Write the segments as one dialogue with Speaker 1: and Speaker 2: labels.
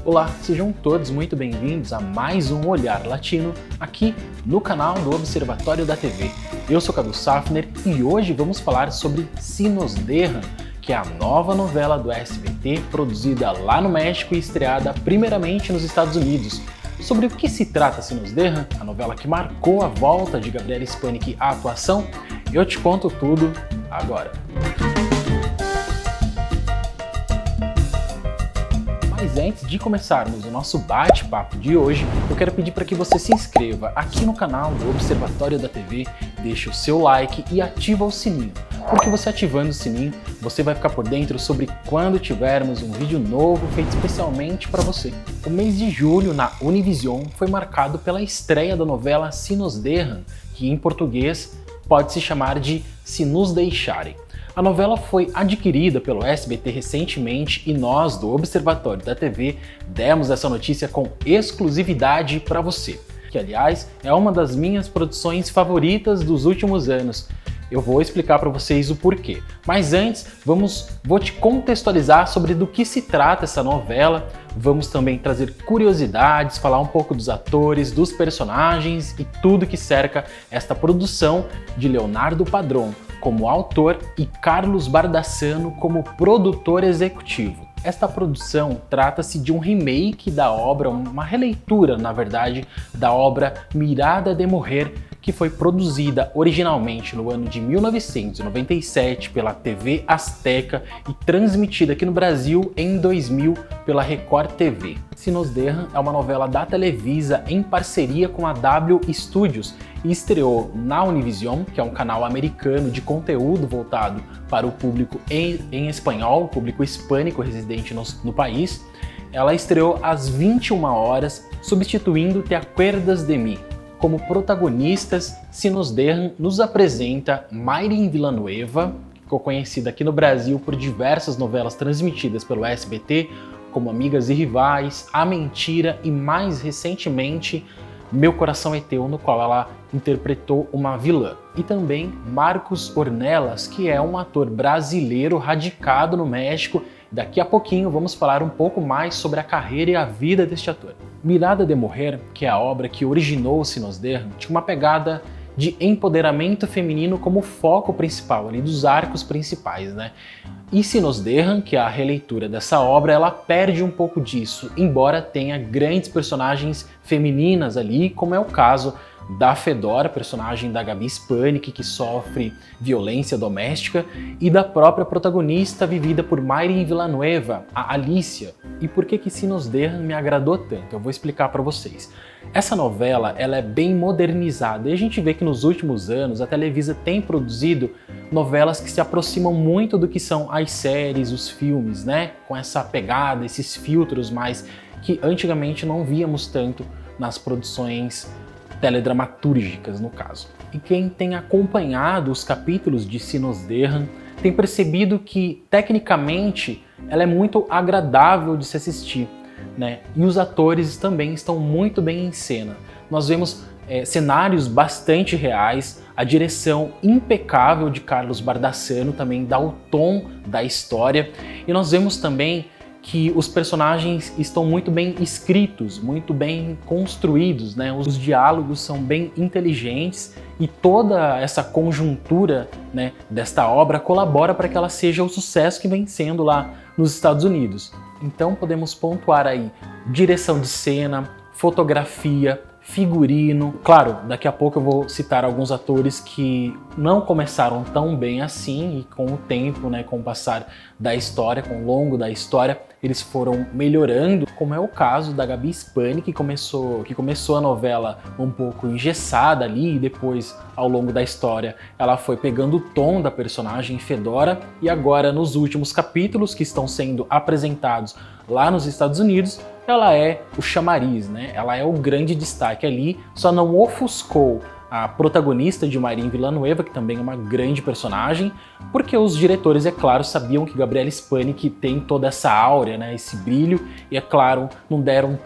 Speaker 1: Olá, sejam todos muito bem-vindos a mais um Olhar Latino aqui no canal do Observatório da TV. Eu sou Cadu Safner e hoje vamos falar sobre Si Nos Dejan, que é a nova novela do SBT produzida lá no México e estreada primeiramente nos Estados Unidos. Sobre o que se trata Si Nos Dejan, a novela que marcou a volta de Gabriela Spanik à atuação, eu te conto tudo agora. Mas antes de começarmos o nosso bate-papo de hoje, eu quero pedir para que você se inscreva aqui no canal do Observatório da TV, deixe o seu like e ativa o sininho, porque você ativando o sininho, você vai ficar por dentro sobre quando tivermos um vídeo novo feito especialmente para você. O mês de julho na Univision foi marcado pela estreia da novela Si Nos Dejan, que em português pode se chamar de Se Nos Deixarem. A novela foi adquirida pelo SBT recentemente e nós, do Observatório da TV, demos essa notícia com exclusividade para você, que aliás é uma das minhas produções favoritas dos últimos anos. Eu vou explicar para vocês o porquê. Mas antes, vou te contextualizar sobre do que se trata essa novela. Vamos também trazer curiosidades, falar um pouco dos atores, dos personagens e tudo que cerca esta produção de Leonardo Padrón como autor e Carlos Bardassano como produtor executivo. Esta produção trata-se de um remake da obra, uma releitura, na verdade, da obra Mirada de Mujer, que foi produzida originalmente no ano de 1997 pela TV Azteca e transmitida aqui no Brasil em 2000 pela Record TV. Si Nos Dejan é uma novela da Televisa em parceria com a W Studios e estreou na Univision, que é um canal americano de conteúdo voltado para o público em espanhol, público hispânico residente no país. Ela estreou às 21 horas, substituindo Te Acuerdas de Mí. Como protagonistas, Si Nos Dejan nos apresenta Mayrin Villanueva, que ficou conhecida aqui no Brasil por diversas novelas transmitidas pelo SBT, como Amigas e Rivais, A Mentira e mais recentemente Meu Coração é Teu, no qual ela interpretou uma vilã. E também Marcos Ornelas, que é um ator brasileiro radicado no México. Daqui a pouquinho vamos falar um pouco mais sobre a carreira e a vida deste ator. Mirada de Mujer, que é a obra que originou Si Nos Dejan, tinha uma pegada de empoderamento feminino como foco principal, ali dos arcos principais, né? E Si Nos Dejan, que é a releitura dessa obra, ela perde um pouco disso, embora tenha grandes personagens femininas ali, como é o caso da Fedora, personagem da Gabi Spanik, que sofre violência doméstica, e da própria protagonista vivida por Mayrin Villanueva, a Alicia. E por que Si Nos Dejan me agradou tanto? Eu vou explicar para vocês. Essa novela ela é bem modernizada e a gente vê que nos últimos anos a Televisa tem produzido novelas que se aproximam muito do que são as séries, os filmes, né? Com essa pegada, esses filtros mais que antigamente não víamos tanto nas produções teledramatúrgicas, no caso. E quem tem acompanhado os capítulos de Si Nos Dejan tem percebido que, tecnicamente, ela é muito agradável de se assistir, né? E os atores também estão muito bem em cena. Nós vemos cenários bastante reais, a direção impecável de Carlos Bardassano também dá o tom da história, e nós vemos também que os personagens estão muito bem escritos, muito bem construídos, né? Os diálogos são bem inteligentes e toda essa conjuntura, né, desta obra colabora para que ela seja o sucesso que vem sendo lá nos Estados Unidos. Então podemos pontuar aí direção de cena, fotografia, figurino. Claro, daqui a pouco eu vou citar alguns atores que não começaram tão bem assim e com o tempo, né, com o passar da história, com o longo da história, eles foram melhorando, como é o caso da Gabi Spanik, que começou a novela um pouco engessada ali e depois, ao longo da história, ela foi pegando o tom da personagem Fedora e agora nos últimos capítulos que estão sendo apresentados lá nos Estados Unidos, ela é o chamariz, né? Ela é o grande destaque ali, só não ofuscou a protagonista de Mayrin Villanueva, que também é uma grande personagem, porque os diretores, é claro, sabiam que Gabriela Spanik tem toda essa áurea, né, esse brilho, e é claro, não deram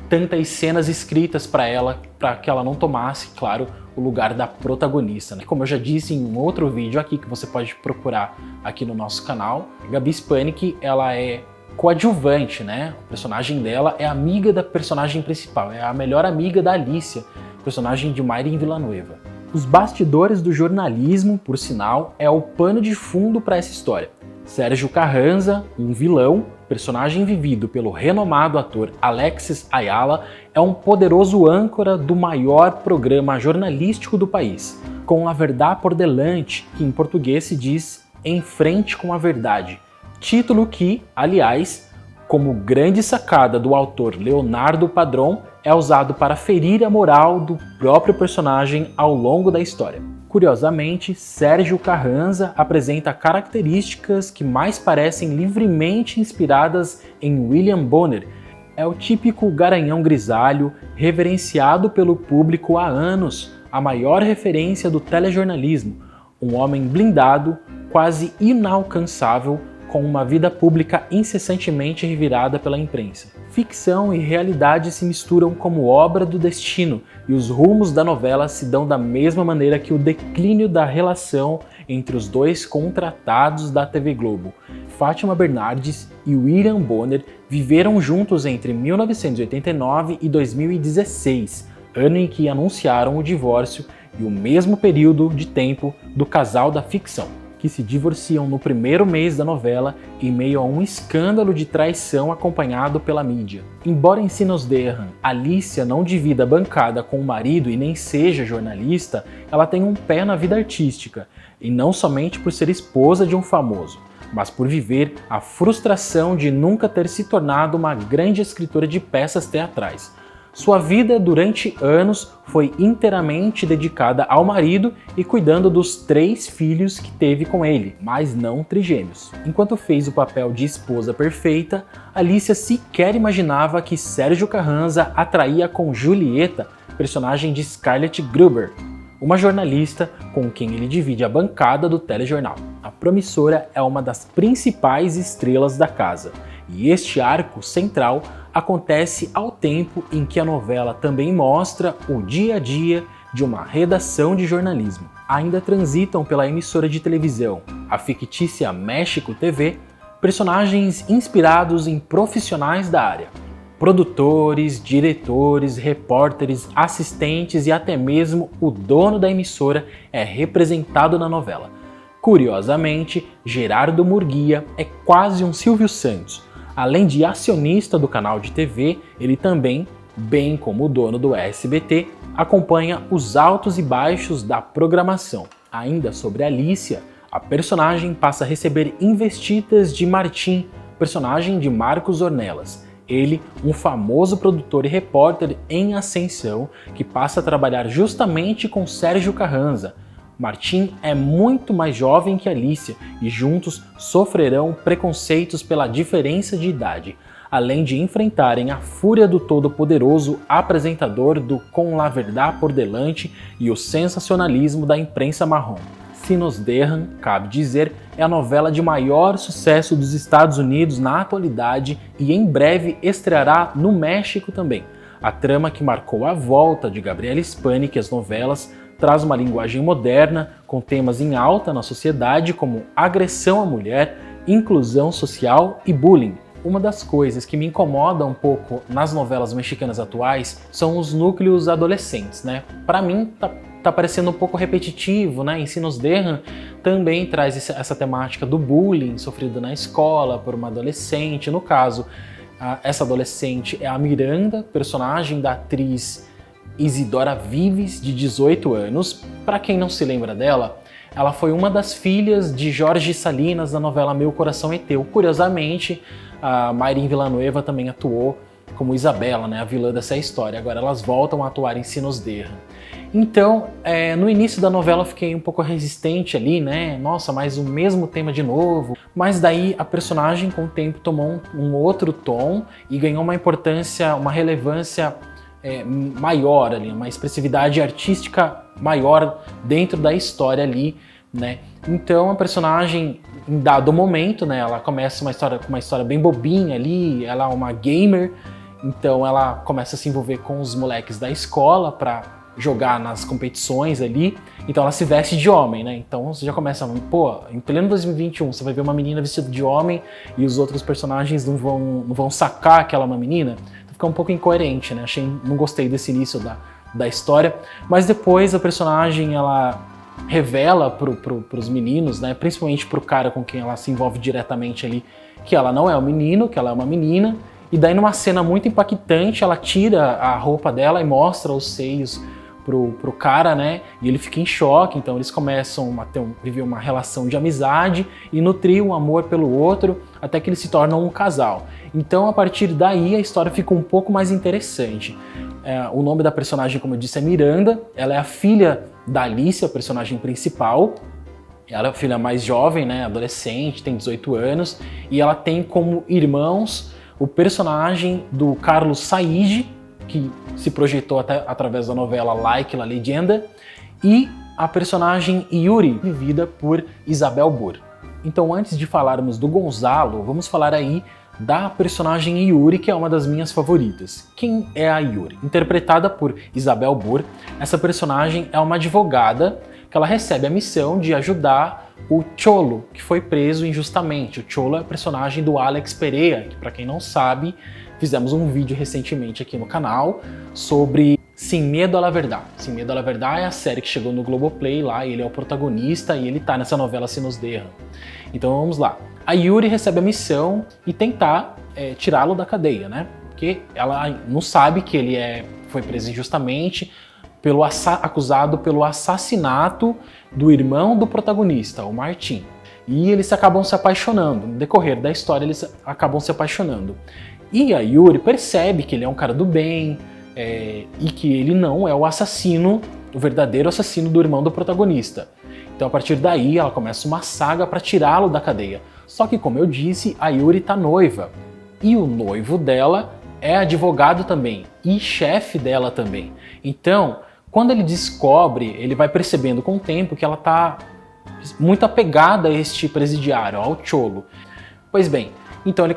Speaker 1: tantas cenas escritas para ela, para que ela não tomasse, claro, o lugar da protagonista, né? Como eu já disse em um outro vídeo aqui, que você pode procurar aqui no nosso canal, Gabi Spanik, ela é coadjuvante, né? O personagem dela é amiga da personagem principal, é a melhor amiga da Alicia, personagem de Mayrin Villanueva. Os bastidores do jornalismo, por sinal, é o pano de fundo para essa história. Sérgio Carranza, um vilão, personagem vivido pelo renomado ator Alexis Ayala, é um poderoso âncora do maior programa jornalístico do país, com La Verdad por delante, que em português se diz Em Frente com a Verdade, título que, aliás, como grande sacada do autor Leonardo Padrón, é usado para ferir a moral do próprio personagem ao longo da história. Curiosamente, Sérgio Carranza apresenta características que mais parecem livremente inspiradas em William Bonner. É o típico garanhão grisalho, reverenciado pelo público há anos, a maior referência do telejornalismo, um homem blindado, quase inalcançável, com uma vida pública incessantemente revirada pela imprensa. Ficção e realidade se misturam como obra do destino, e os rumos da novela se dão da mesma maneira que o declínio da relação entre os dois contratados da TV Globo. Fátima Bernardes e William Bonner viveram juntos entre 1989 e 2016, ano em que anunciaram o divórcio, e o mesmo período de tempo do casal da ficção, que se divorciam no primeiro mês da novela em meio a um escândalo de traição acompanhado pela mídia. Embora em Se Nos Derram Alicia não divida a bancada com o marido e nem seja jornalista, ela tem um pé na vida artística, e não somente por ser esposa de um famoso, mas por viver a frustração de nunca ter se tornado uma grande escritora de peças teatrais. Sua vida durante anos foi inteiramente dedicada ao marido e cuidando dos 3 filhos que teve com ele, mas não trigêmeos. Enquanto fez o papel de esposa perfeita, Alicia sequer imaginava que Sérgio Carranza a traía com Julieta, personagem de Scarlett Gruber, uma jornalista com quem ele divide a bancada do telejornal. A promissora é uma das principais estrelas da casa, e este arco central acontece ao tempo em que a novela também mostra o dia a dia de uma redação de jornalismo. Ainda transitam pela emissora de televisão, a fictícia México TV, personagens inspirados em profissionais da área. Produtores, diretores, repórteres, assistentes e até mesmo o dono da emissora é representado na novela. Curiosamente, Gerardo Murguia é quase um Silvio Santos. Além de acionista do canal de TV, ele também, bem como o dono do SBT, acompanha os altos e baixos da programação. Ainda sobre Alicia, a personagem passa a receber investidas de Martim, personagem de Marcos Ornelas. Ele, um famoso produtor e repórter em ascensão, que passa a trabalhar justamente com Sérgio Carranza. Martim é muito mais jovem que Alicia e juntos sofrerão preconceitos pela diferença de idade, além de enfrentarem a fúria do todo-poderoso apresentador do Com La Verdad por delante e o sensacionalismo da imprensa marrom. Se Nos Derram, cabe dizer, é a novela de maior sucesso dos Estados Unidos na atualidade e em breve estreará no México também. A trama que marcou a volta de Gabriela Spanik às novelas traz uma linguagem moderna, com temas em alta na sociedade como agressão à mulher, inclusão social e bullying. Uma das coisas que me incomoda um pouco nas novelas mexicanas atuais são os núcleos adolescentes, né? Para mim tá parecendo um pouco repetitivo, né? Em Se Nos Derram também traz essa temática do bullying sofrido na escola por uma adolescente. No caso, essa adolescente é a Miranda, personagem da atriz Isidora Vives, de 18 anos. Para quem não se lembra dela, ela foi uma das filhas de Jorge Salinas na novela Meu Coração é Teu. Curiosamente, a Mayrin Villanueva também atuou como Isabela, né, a vilã dessa história. Agora elas voltam a atuar em Se Nos Derram. Então, no início da novela eu fiquei um pouco resistente ali, né? Nossa, mas o mesmo tema de novo. Mas daí a personagem com o tempo tomou um outro tom e ganhou uma importância, uma relevância maior ali, uma expressividade artística maior dentro da história ali, né? Então a personagem, em dado momento, né, ela começa com uma história bem bobinha ali, ela é uma gamer, então ela começa a se envolver com os moleques da escola para jogar nas competições ali, então ela se veste de homem, né? Então você já começa, pô, em pleno 2021 você vai ver uma menina vestida de homem e os outros personagens não vão sacar que ela é uma menina, então fica um pouco incoerente, né? Não gostei desse início da história, mas depois a personagem ela revela pros meninos, né? Principalmente pro cara com quem ela se envolve diretamente ali, que ela não é um menino, que ela é uma menina. E daí numa cena muito impactante, ela tira a roupa dela e mostra os seios pro cara, né? E ele fica em choque, então eles começam a viver uma relação de amizade e nutrir um amor pelo outro, até que eles se tornam um casal. Então a partir daí a história fica um pouco mais interessante. O nome da personagem, como eu disse, é Miranda, ela é a filha da Alice, a personagem principal. Ela é a filha mais jovem, né? Adolescente, tem 18 anos, e ela tem como irmãos o personagem do Carlos Said, que se projetou até através da novela Like La Legenda, e a personagem Yuri, vivida por Isabel Burr. Então, antes de falarmos do Gonzalo, vamos falar aí da personagem Yuri, que é uma das minhas favoritas. Quem é a Yuri? Interpretada por Isabel Burr, essa personagem é uma advogada que ela recebe a missão de ajudar o Cholo, que foi preso injustamente. O Cholo é o personagem do Alex Pereira, que, para quem não sabe, fizemos um vídeo recentemente aqui no canal sobre Sem Medo à La Verdade. Sem Medo à La Verdade é a série que chegou no Globoplay lá, ele é o protagonista e ele tá nessa novela Se Nos Derram. Então vamos lá. A Yuri recebe a missão e tentar tirá-lo da cadeia, né? Porque ela não sabe que ele foi preso injustamente, acusado pelo assassinato do irmão do protagonista, o Martin. E eles acabam se apaixonando. No decorrer da história, eles acabam se apaixonando. E a Yuri percebe que ele é um cara do bem e que ele não é o assassino, o verdadeiro assassino do irmão do protagonista. Então, a partir daí, ela começa uma saga para tirá-lo da cadeia. Só que, como eu disse, a Yuri tá noiva. E o noivo dela é advogado também e chefe dela também. Então, quando ele descobre, ele vai percebendo com o tempo que ela tá muito apegada a este presidiário, ao Cholo. Pois bem, então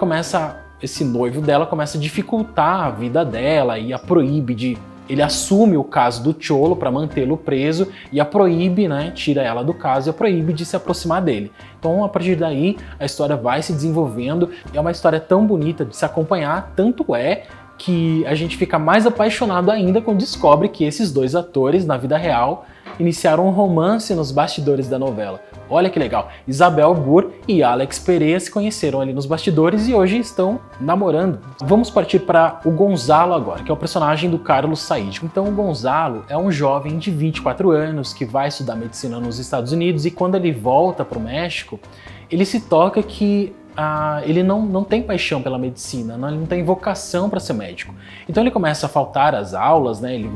Speaker 1: esse noivo dela começa a dificultar a vida dela e a proíbe ele assume o caso do Cholo para mantê-lo preso e a proíbe, né, tira ela do caso e a proíbe de se aproximar dele. Então, a partir daí, a história vai se desenvolvendo e é uma história tão bonita de se acompanhar, tanto é que a gente fica mais apaixonado ainda quando descobre que esses dois atores, na vida real, iniciaram um romance nos bastidores da novela. Olha que legal, Isabel Burr e Alex Pereira se conheceram ali nos bastidores e hoje estão namorando. Vamos partir para o Gonzalo agora, que é o personagem do Carlos Said. Então o Gonzalo é um jovem de 24 anos que vai estudar medicina nos Estados Unidos e quando ele volta para o México, ele se toca que ele não tem paixão pela medicina, ele não tem vocação para ser médico. Então ele começa a faltar às aulas, né? Ele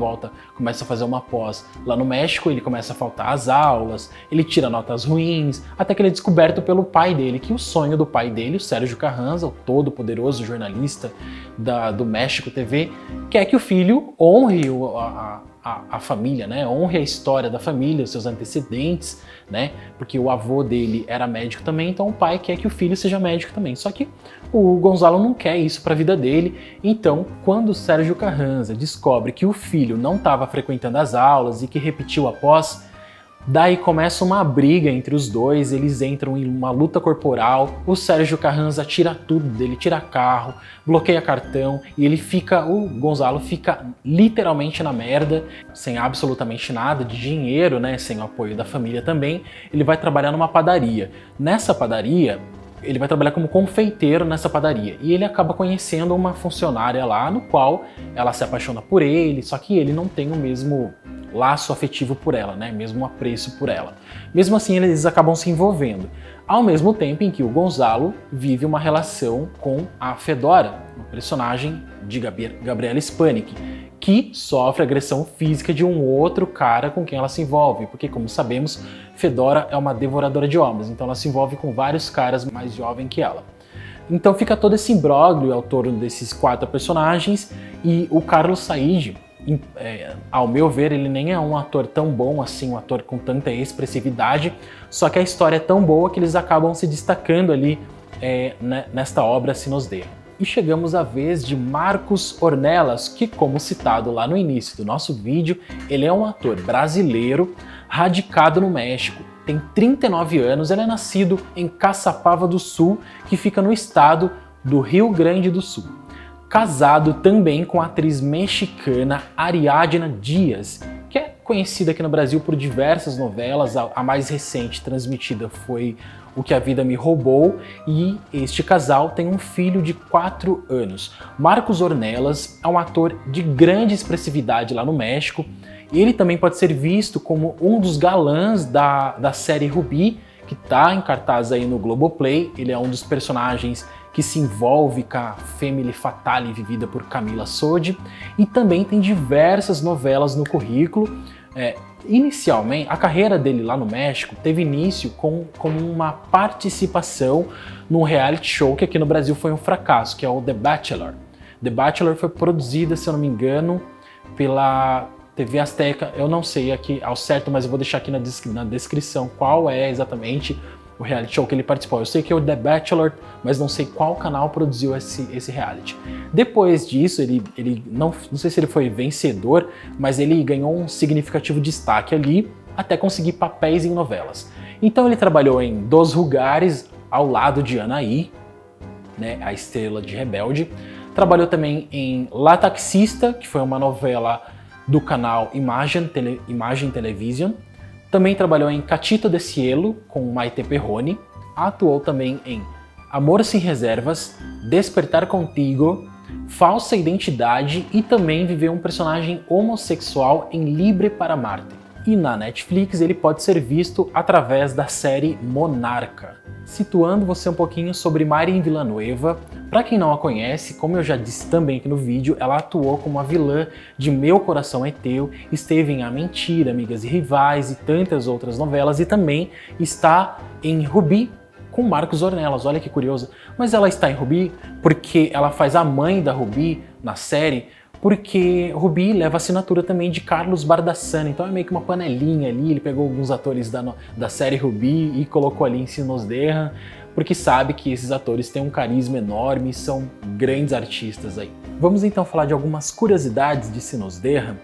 Speaker 1: começa a fazer uma pós lá no México, ele começa a faltar às aulas, ele tira notas ruins, até que ele é descoberto pelo pai dele, que o sonho do pai dele, o Sérgio Carranza, o todo-poderoso jornalista do México TV, quer que o filho honre a família, né? Honre a história da família, os seus antecedentes, né? Porque o avô dele era médico também, então o pai quer que o filho seja médico também. Só que o Gonzalo não quer isso para a vida dele. Então, quando o Sérgio Carranza descobre que o filho não estava frequentando as aulas e que repetiu a pós, daí começa uma briga entre os dois, eles entram em uma luta corporal, o Sérgio Carranza tira tudo dele, tira carro, bloqueia cartão e o Gonzalo fica literalmente na merda, sem absolutamente nada de dinheiro, né, sem o apoio da família também. Ele vai trabalhar numa padaria. Nessa padaria, ele vai trabalhar como confeiteiro nessa padaria e ele acaba conhecendo uma funcionária lá, no qual ela se apaixona por ele, só que ele não tem o mesmo laço afetivo por ela, né? Mesmo apreço por ela. Mesmo assim, eles acabam se envolvendo. Ao mesmo tempo em que o Gonzalo vive uma relação com a Fedora, uma personagem de Gabriela Spanik, que sofre agressão física de um outro cara com quem ela se envolve, porque, como sabemos, Fedora é uma devoradora de homens, então ela se envolve com vários caras mais jovens que ela. Então fica todo esse imbróglio ao torno desses 4 personagens e o Carlos Said, ao meu ver, ele nem é um ator tão bom assim, um ator com tanta expressividade, só que a história é tão boa que eles acabam se destacando ali nesta obra Se Nos Derram. e chegamos à vez de Marcos Ornelas, que, como citado lá no início do nosso vídeo, ele é um ator brasileiro radicado no México. Tem 39 anos, ele é nascido em Caçapava do Sul, que fica no estado do Rio Grande do Sul. Casado também com a atriz mexicana Ariadna Dias, que é conhecida aqui no Brasil por diversas novelas. A mais recente transmitida foi O Que a Vida Me Roubou, e este casal tem um filho de 4 anos. Marcos Ornelas é um ator de grande expressividade lá no México. Ele também pode ser visto como um dos galãs da série Ruby, que está em cartaz aí no Globoplay. Ele é um dos personagens que se envolve com a Family Fatale vivida por Camila Sodi, e também tem diversas novelas no currículo. Inicialmente, a carreira dele lá no México teve início como uma participação num reality show que aqui no Brasil foi um fracasso, que é o The Bachelor. The Bachelor foi produzida, se eu não me engano, pela TV Azteca. Eu não sei aqui ao certo, mas eu vou deixar aqui na descrição qual é exatamente o reality show que ele participou. Eu sei que é o The Bachelor, mas não sei qual canal produziu esse reality. Depois disso, ele não sei se ele foi vencedor, mas ele ganhou um significativo destaque ali, até conseguir papéis em novelas. Então ele trabalhou em Dos Lugares, ao lado de Anaí, né, a estrela de Rebelde. Trabalhou também em La Taxista, que foi uma novela do canal Imagem Television. Também trabalhou em Cachito de Cielo, com Maite Perroni. Atuou também em Amor Sem Reservas, Despertar Contigo, Falsa Identidade, e também viveu um personagem homossexual em Libre para Marte. E na Netflix ele pode ser visto através da série Monarca. Situando você um pouquinho sobre Mayrin Villanueva, para quem não a conhece, como eu já disse também aqui no vídeo, ela atuou como a vilã de Meu Coração é Teu, esteve em A Mentira, Amigas e Rivais e tantas outras novelas, e também está em Ruby com Marcos Ornelas. Olha que curioso. Mas ela está em Ruby porque ela faz a mãe da Ruby na série, porque Ruby leva a assinatura também de Carlos Bardassani, então é meio que uma panelinha ali. Ele pegou alguns atores da série Ruby e colocou ali em Se Nos Derram, porque sabe que esses atores têm um carisma enorme e são grandes artistas aí. Vamos então falar de algumas curiosidades de Se Nos Derram.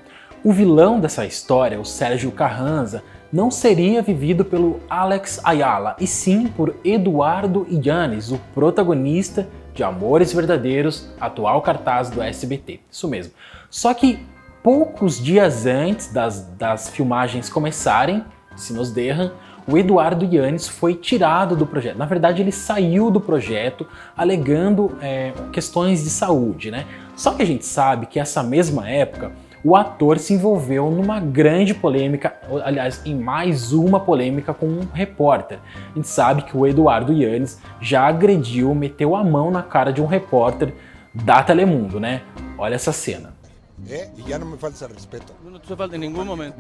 Speaker 1: O vilão dessa história, o Sérgio Carranza, não seria vivido pelo Alex Ayala, e sim por Eduardo Yanes, o protagonista de Amores Verdadeiros, atual cartaz do SBT. Isso mesmo. Só que poucos dias antes das filmagens começarem, Se Nos Derram, o Eduardo Yanes foi tirado do projeto. Na verdade, ele saiu do projeto alegando questões de saúde, né? Só que a gente sabe que essa mesma época o ator se envolveu numa grande polêmica, aliás, em mais uma polêmica com um repórter. A gente sabe que o Eduardo Yanes já agrediu, meteu a mão na cara de um repórter da Telemundo, né? Olha essa cena.
Speaker 2: E já não me falta respeito.
Speaker 3: Não te falta em nenhum momento.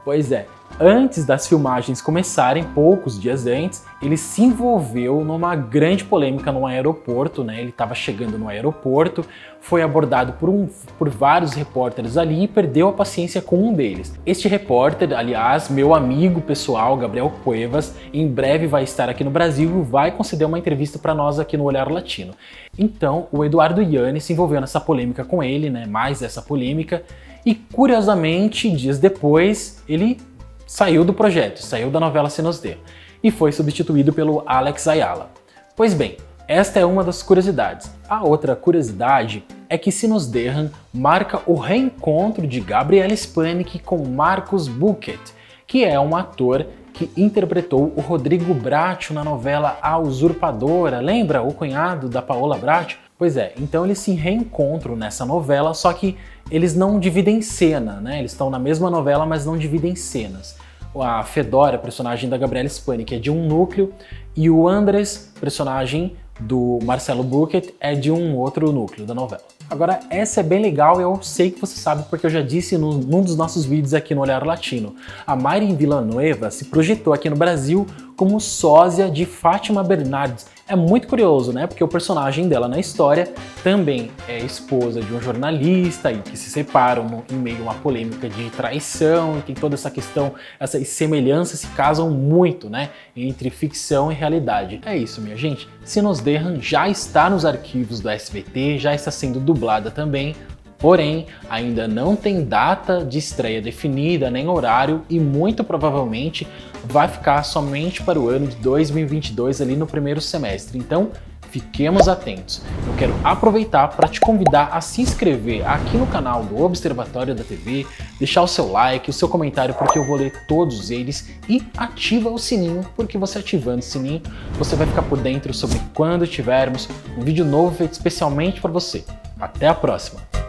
Speaker 1: Pois é. Antes das filmagens começarem, poucos dias antes, ele se envolveu numa grande polêmica no aeroporto, né? Ele estava chegando no aeroporto, foi abordado por vários repórteres ali e perdeu a paciência com um deles. Este repórter, aliás, meu amigo pessoal, Gabriel Cuevas, em breve vai estar aqui no Brasil e vai conceder uma entrevista para nós aqui no Olhar Latino. Então, o Eduardo Yanes se envolveu nessa polêmica com ele, né? Mais essa polêmica, e curiosamente, dias depois, ele saiu do projeto, saiu da novela Se Nos Derram e foi substituído pelo Alex Ayala. Pois bem, esta é uma das curiosidades. A outra curiosidade é que Se Nos Derram marca o reencontro de Gabriela Spanik com Marcos Bucket, que é um ator que interpretou o Rodrigo Bracho na novela A Usurpadora. Lembra o cunhado da Paola Bracho? Pois é, então eles se reencontram nessa novela, só que eles não dividem cena, né? Eles estão na mesma novela, mas não dividem cenas. A Fedora, personagem da Gabriela Spanik, é de um núcleo, e o Andres, personagem do Marcelo Bucket, é de um outro núcleo da novela. Agora, essa é bem legal e eu sei que você sabe porque eu já disse num dos nossos vídeos aqui no Olhar Latino. A Mayrin Villanueva se projetou aqui no Brasil como sósia de Fátima Bernardes. É muito curioso, né? Porque o personagem dela na história também é esposa de um jornalista e que se separam em meio a uma polêmica de traição e tem toda essa questão, essas semelhanças se casam muito, né? Entre ficção e realidade. É isso, minha gente. Sinos Derran já está nos arquivos do SBT, já está sendo dublada também. Porém, ainda não tem data de estreia definida, nem horário e muito provavelmente vai ficar somente para o ano de 2022 ali no primeiro semestre. Então, fiquemos atentos. Eu quero aproveitar para te convidar a se inscrever aqui no canal do Observatório da TV, deixar o seu like, o seu comentário, porque eu vou ler todos eles, e ativa o sininho, porque você ativando o sininho, você vai ficar por dentro sobre quando tivermos um vídeo novo feito especialmente para você. Até a próxima!